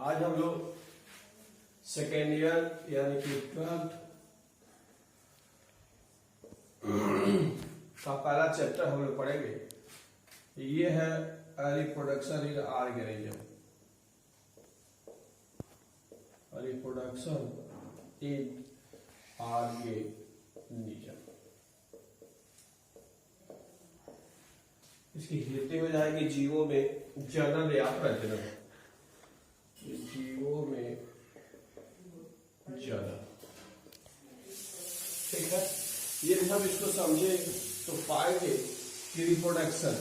आज हम लोग सेकेंड ईयर यानी कि 12th का पहला चैप्टर हम लोग पढ़ेंगे। ये है reproduction in organism. Reproduction in organism, इसकी हिंदी हो जाएगी जीवों में जनन या प्रजनन। जीवों में जनन, ठीक है। ये सब इसको समझे तो पाएंगे कि रिप्रोडक्शन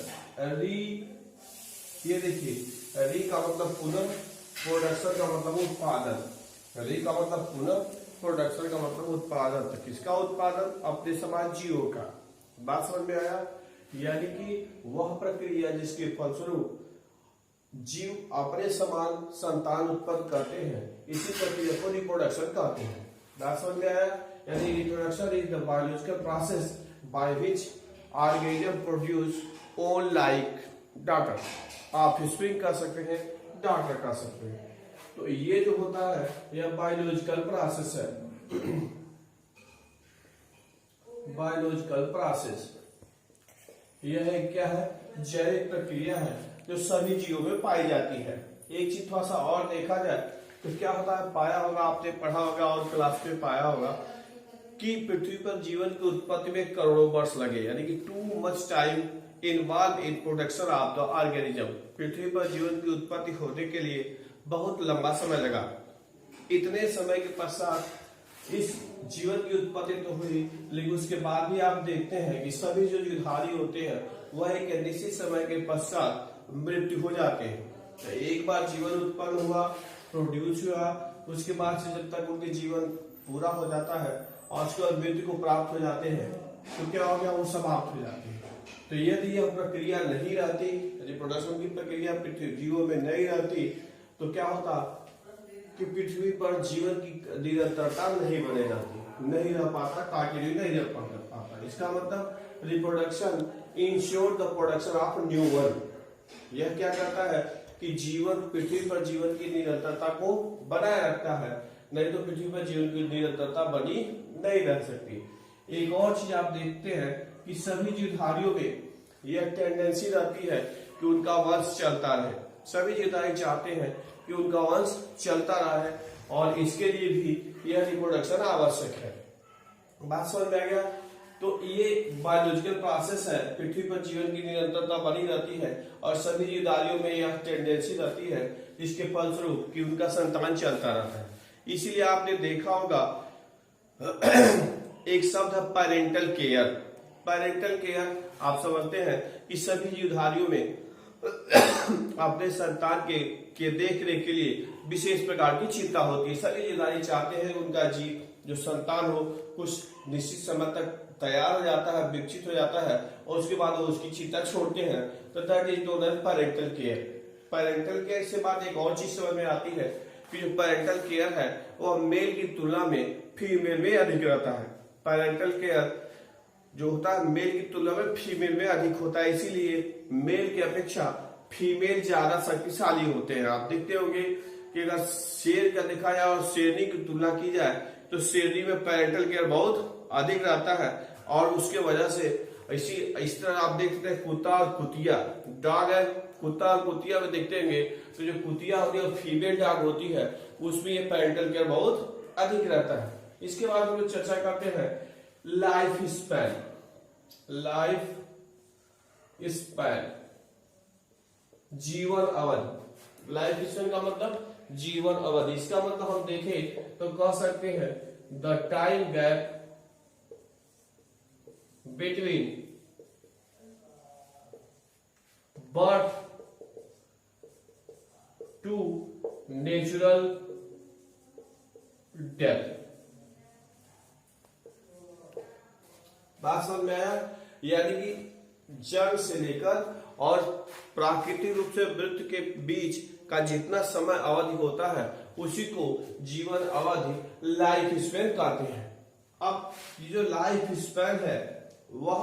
ये देखिए री का मतलब पुनः, प्रोडक्शन का मतलब उत्पादन। री का मतलब पुनः, प्रोडक्शन का मतलब उत्पादन। तो किसका उत्पादन? अपने समान जीवों का। बात समझ में आया? यानी कि वह प्रक्रिया जिसके फलस्वरूप जीव अपने समान संतान उत्पन्न करते हैं, इसी प्रक्रिया को रिप्रोडक्शन कहते हैं। बात समझ में आया? यानी reproduction is the biological process by which organism produce own like daughter. आप स्प्रिंग कर सकते हैं, डॉटर कर सकते हैं। तो ये जो होता है यह बायोलॉजिकल प्रोसेस है। बायोलॉजिकल प्रोसेस यह क्या है? जैविक प्रक्रिया है जो सभी जीवों में पाई जाती है। एक चीज थोड़ा सा और देखा जाए तो क्या होता है, पाया होगा, आपने पढ़ा होगा और क्लास में पाया होगा कि पृथ्वी पर जीवन की उत्पत्ति में करोड़ों वर्ष लगे, यानी कि too much time involve in production of the organism. पृथ्वी पर जीवन की उत्पत्ति होने के लिए बहुत लंबा समय लगा। इतने समय के पश्चात इस जीवन की उत्पत्ति तो हुई, लेकिन उसके बाद भी आप देखते हैं कि सभी जो जीवधारी होते हैं वह एक निश्चित समय के पश्चात मृत्यु हो जाते हैं। तो एक बार जीवन उत्पन्न हुआ, प्रोड्यूस हुआ, उसके बाद से जब तक उनके जीवन पूरा हो जाता है और उसके बाद मृत्यु को प्राप्त हो जाते हैं, तो क्या हो गया? वो समाप्त हो जाते हैं। तो यदि यह प्रक्रिया नहीं रहती, रिप्रोडक्शन की प्रक्रिया पृथ्वी जीवों में नहीं रहती, तो क्या होता कि पृथ्वी पर जीवन की निरंतरता नहीं बने रहती, नहीं रह पाता, कंटिन्यू नहीं रह पाता। इसका मतलब reproduction ensure the production of new one. यह क्या करता है कि जीवन, पृथ्वी पर जीवन की निरंतरता को बनाए रखता है, नहीं तो पृथ्वी पर जीवन की निरंतरता बनी नहीं रह सकती। एक और चीज आप देखते हैं कि सभी जीवधारियों में यह टेंडेंसी रहती है कि उनका वंश चलता रहे। सभी जीवधारी चाहते हैं कि उनका वंश चलता रहे और इसके लिए भी यह रिप्रोडक्शन आवश्यक है। बात समझ में आ गया? तो ये बायोलॉजिकल प्रोसेस है, पृथ्वी पर जीवन की निरंतरता बनी रहती है और सभी जीवधारियों में यह टेंडेंसी रहती है जिसके फलस्वरूप कि उनका संतान चलता रहता है। इसीलिए आपने देखा होगा एक शब्द है पेरेंटल केयर। पेरेंटल केयर आप समझते हैं कि सभी जीवधारियों में अपने संतान के देख रेख के लिए विशेष प्रकार की चिंता होती है। सभी जीवधारी चाहते हैं उनका जो संतान हो कुछ निश्चित समय तक तैयार हो जाता है, विकसित हो जाता है और उसके बाद वो उसकी चिंता छोड़ते हैं। तो that is known as parental care. Parental care से बाद एक और चीज समझ में आती है कि जो पेरेंटल केयर है वो मेल की तुलना में फीमेल में अधिक रहता है। पेरेंटल केयर जो होता है मेल की तुलना में फीमेल में अधिक होता है, इसीलिए मेल की अपेक्षा फीमेल ज्यादा शक्तिशाली होते हैं। आप देखते होंगे कि अगर शेर का देखा जाए और शेरनी की तुलना की जाए तो शेरनी में पेरेंटल केयर बहुत अधिक रहता है और उसके वजह से इस तरह आप देखते हैं कुत्ता और कुतिया, डॉग है, कुत्ता और कुतिया में देखते होंगे तो जो कुतिया होती है फीमेल डॉग होती है उसमें ये पेरेंटल केयर बहुत अधिक रहता है। इसके बाद हम लोग चर्चा करते हैं लाइफ स्पैन। लाइफ स्पैन, जीवन अवधि। लाइफ स्पैन का मतलब जीवन अवधि। इसका मतलब हम देखें तो कह सकते हैं the time gap between birth to natural death. बात समझ में आया? यानी कि जन्म से लेकर और प्राकृतिक रूप से मृत्यु के बीच का जितना समय अवधि होता है उसी को जीवन अवधि लाइफ स्पैन कहते हैं। अब ये जो लाइफ स्पैन है वह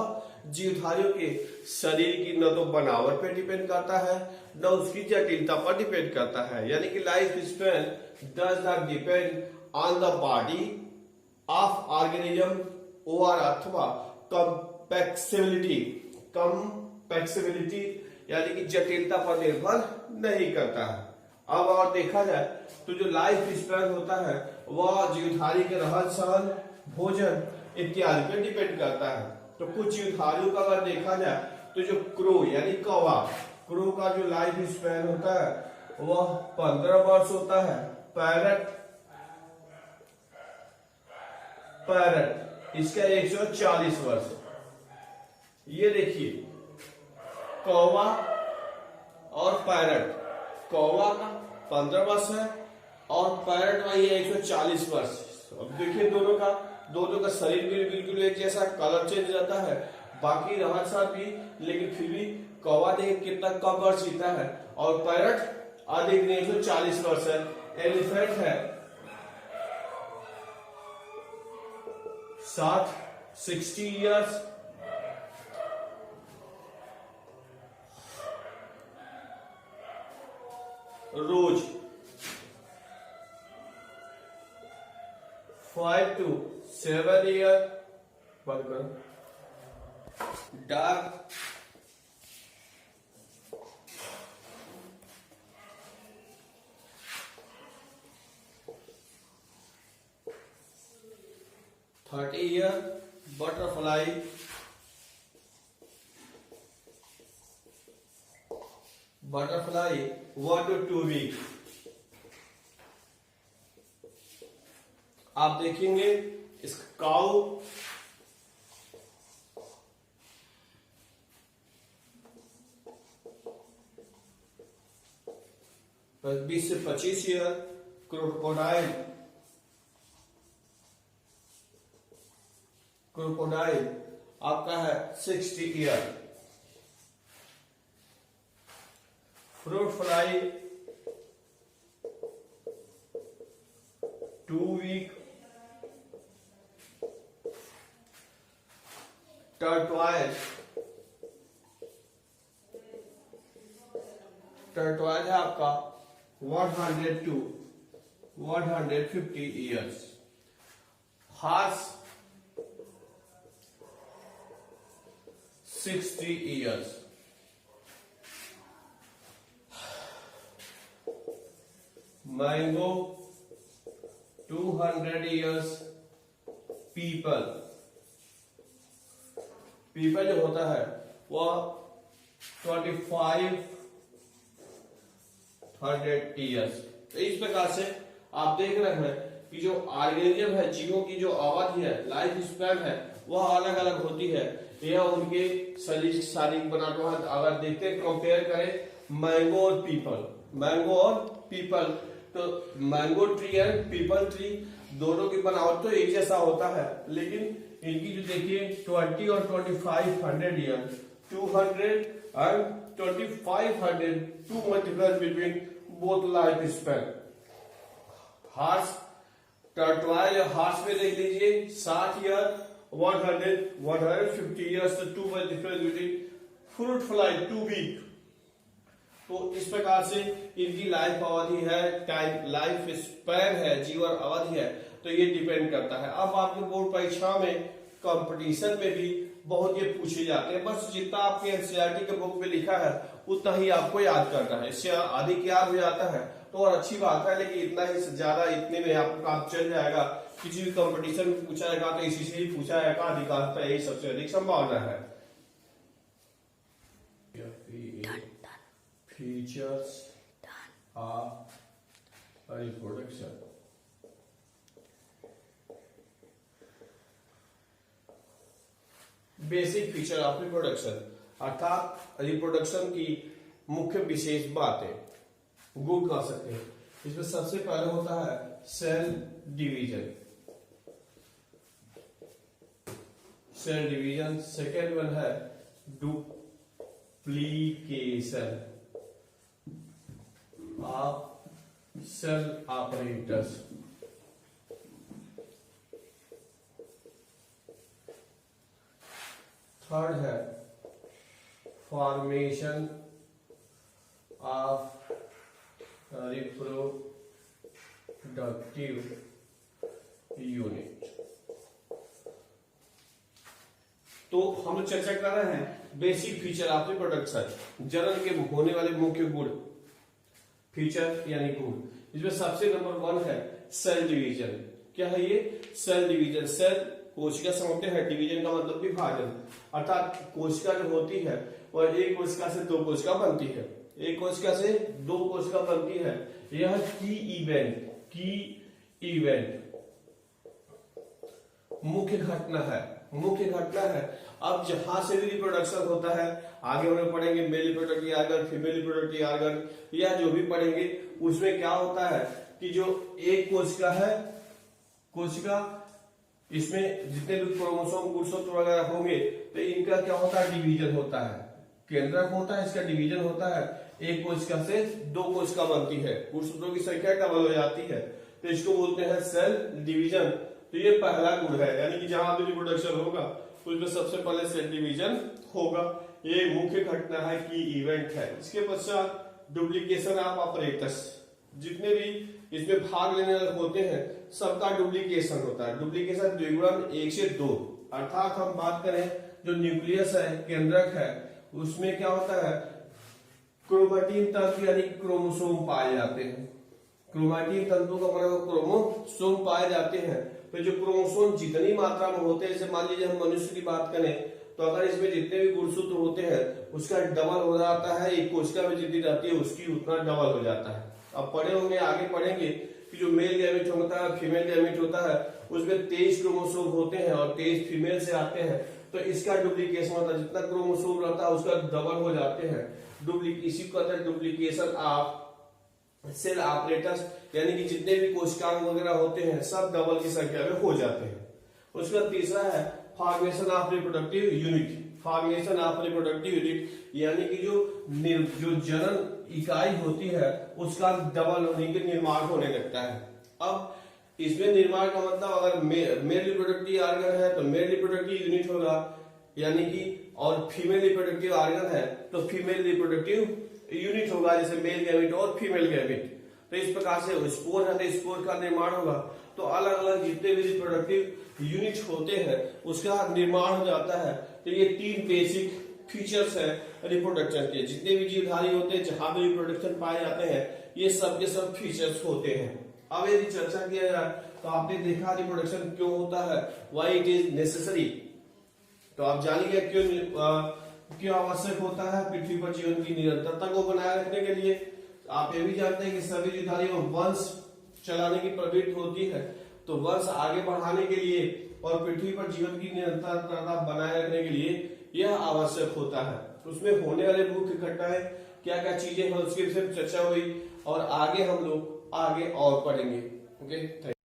जीवधारियों के शरीर की न तो बनावट पे डिपेंड करता है, न उसकी जटिलता पर डिपेंड करता है। यानी कि life span does not depend on the body of organism और अथवा कंपैक्सिबिलिटी यानी कि जटिलता पर निर्भर नहीं करता है। अब और देखा जाए तो जो लाइफ स्पैन होता है वह जीवधारी के रहन सहन, भोजन इत्यादि पे डिपेंड करता है। तो कुछ जीवधारियों का अगर देखा जाए तो जो क्रो यानी कौवा, क्रो का जो लाइफ स्पैन होता है वह 15 वर्ष होता है। पैरट इसका 140 वर्ष। ये देखिए कौवा और पैरट, कौवा का 15 वर्ष है और पैरट का ये 140 वर्ष। अब देखिए दोनों का शरीर भी बिल्कुल एक जैसा, कलर चेंज रहता है, बाकी रहन सहन भी, लेकिन फिर भी कौवा देखिए कितना कम वर्ष जीता है और पैरट अधिक 140 वर्ष है। एलिफेंट है 60 ईयर्स। Rose 5 to 7 year. बंद करो। Dog 30 year. Butterfly 1 to 2 week. आप देखेंगे इस काऊ 20 से 25 ईयर। क्रोकोडाइल आपका है 60 year. Fruit fly 2 week. Tortoise है आपका 100 to 150 years. Horse 60 years. Mango 200 years. पीपल जो होता है वह 2500 ईयर्स। तो इस प्रकार से आप देख रहे हैं कि जो ऑर्गेनिज्म है, जीवों की जो अवधि है, लाइफ स्पैन है, वह अलग अलग होती है। यह उनके शारीरिक बनावट अगर देखते कंपेयर करें मैंगो और पीपल, तो mango tree and people tree दोनों की बनावट तो एक जैसा होता है, लेकिन इनकी जो देखिए 20 और 2500 year, 200 and 2500, 2 multipliers between both life span। Horse टर्टवाइल हार्स में देख लीजिए 60 year, 150 years, 2 multipliers between। Fruit fly 2 week. तो इस प्रकार से इनकी लाइफ अवधि है, लाइफ स्पैन है, जीवन अवधि है, तो ये डिपेंड करता है। अब आपके बोर्ड परीक्षा में कंपटीशन में भी बहुत ये पूछे जाते हैं, बस जितना आपके एनसीईआरटी के बुक में लिखा है उतना ही आपको याद करना है। इससे अधिक याद हो जाता है तो और अच्छी बात है, लेकिन इतना ही ज्यादा, इतने में आपका काम चल जाएगा। किसी भी कंपटीशन में पूछा जाएगा तो इसी से ही पूछा जाएगा, अधिकांशतः यही सबसे अधिक संभावना है। Features of reproduction. Basic feature of reproduction अर्थात रिप्रोडक्शन की मुख्य विशेष बातें, गुण कह सकते हैं। इसमें सबसे पहले होता है सेल डिवीजन। सेकेंड वन है duplication of cell operators. Third है फॉर्मेशन ऑफ रिप्रोडक्टिव यूनिट। तो हम चर्चा कर रहे हैं बेसिक फीचर ऑफ रिप्रोडक्शन, जनन के होने वाले मुख्य गुण, फीचर यानी गुण। इसमें सबसे नंबर 1 है सेल डिवीजन। क्या है ये? Cell division. सेल कोशिका से होते हैं, डिवीजन का मतलब विभाजन, अर्थात कोशिका जो होती है वह एक कोशिका से 2 कोशिका बनती है, एक कोशिका से 2 कोशिका बनती है। यह की इवेंट मुख्य घटना है। अब जहां से भी रिप्रोडक्शन होता है, आगे हम लोग पढ़ेंगे male reproductive organ, female reproductive organ, या जो भी पढ़ेंगे उसमें क्या होता है कि जो एक कोशिका है, कोशिका इसमें जितने भी क्रोमोसोम गुणसूत्र वगैरह होंगे तो इनका क्या होता है? डिवीजन होता है। केंद्रक होता है, इसका डिवीजन होता है। एक कोशिका से 2 कोशिका बनती है, गुणसूत्रों की संख्या डबल हो जाती है, तो इसको बोलते हैं सेल डिवीजन। तो ये पहला गुण है, यानी कि जहां भी रिप्रोडक्शन होगा उसमें सबसे पहले सेल डिवीजन होगा। ये मुख्य घटना है, की इवेंट है। इसके पश्चात डुप्लीकेशन ऑफ ऑपरेटर्स, जितने भी इसमें भाग लेने वाले होते हैं सबका डुप्लीकेशन होता है। डुप्लीकेशन द्विगुणन 1 से 2, अर्थात हम बात करें जो न्यूक्लियस है, केंद्रक है, उसमें क्या होता है? क्रोमैटिन तंतु यानी क्रोमोसोम पाए जाते हैं। क्रोमैटिन तंतु का मतलब क्रोमोसोम पाए जाते हैं। तो जो क्रोमोसोम जितनी मात्रा में होते हैं, जैसे मान लीजिए हम मनुष्य की बात करें तो अगर इसमें जितने भी गुणसूत्र होते हैं उसका डबल हो जाता है, एक कोशिका में जितनी रहती है उसकी उतना डबल हो जाता है। अब पढ़े होंगे, आगे पढ़ेंगे कि जो मेल गैमेट होता है, फीमेल गैमेट होता है, उसमें 23 क्रोमोसोम होते हैं और 23 फीमेल से आते हैं, तो इसका डुप्लीकेशन होता है। जितना क्रोमोसोम रहता है उसका डबल हो जाते हैं। इसी को कहते हैं डुप्लीकेशन ऑफ सेल ऑपरेटर्स, यानी कि जितने भी कोशिकांग वगैरह होते हैं सब डबल की संख्या में हो जाते हैं। उसका तीसरा है formation of reproductive unit. Formation of reproductive unit यानी कि जो जनन इकाई होती है उसका डबल होने के निर्माण होने लगता है। अब इसमें निर्माण का मतलब अगर मेल रिप्रोडक्टिव ऑर्गन है तो मेल रिप्रोडक्टिव यूनिट होगा, यानी कि, और फीमेल रिप्रोडक्टिव ऑर्गन है तो फीमेल रिप्रोडक्टिव यूनिट होगा, जैसे मेल गैमेट और फीमेल गैमेट। तो इस प्रकार से स्पोर है तो स्पोर का निर्माण होगा। तो अलग अलग जितने भी रिप्रोडक्टिव यूनिट होते हैं उसका निर्माण हो जाता है। तो ये 3 बेसिक फीचर्स है रिप्रोडक्शन के। जितने भी जीवधारी होते हैं, जहां भी रिप्रोडक्शन पाए जाते हैं, ये सब के सब फीचर्स होते हैं। अब यदि चर्चा किया जाए तो आपने देखा रिप्रोडक्शन क्यों होता है, व्हाई इट इज नेसेसरी। तो आप जानिए क्यों आवश्यक होता है पृथ्वी पर जीवन की निरंतरता को बनाए रखने के लिए। आप ये भी जानते हैं कि सभी जीवधारी में वंश चलाने की प्रवृत्ति होती है, तो वंश आगे बढ़ाने के लिए और पृथ्वी पर जीवन की निरंतरता बनाए रखने के लिए यह आवश्यक होता है। तो उसमें होने वाले मुख्य घटनाएं क्या क्या चीजें हैं उसकी चर्चा हुई, और आगे हम लोग आगे और पढ़ेंगे। ओके।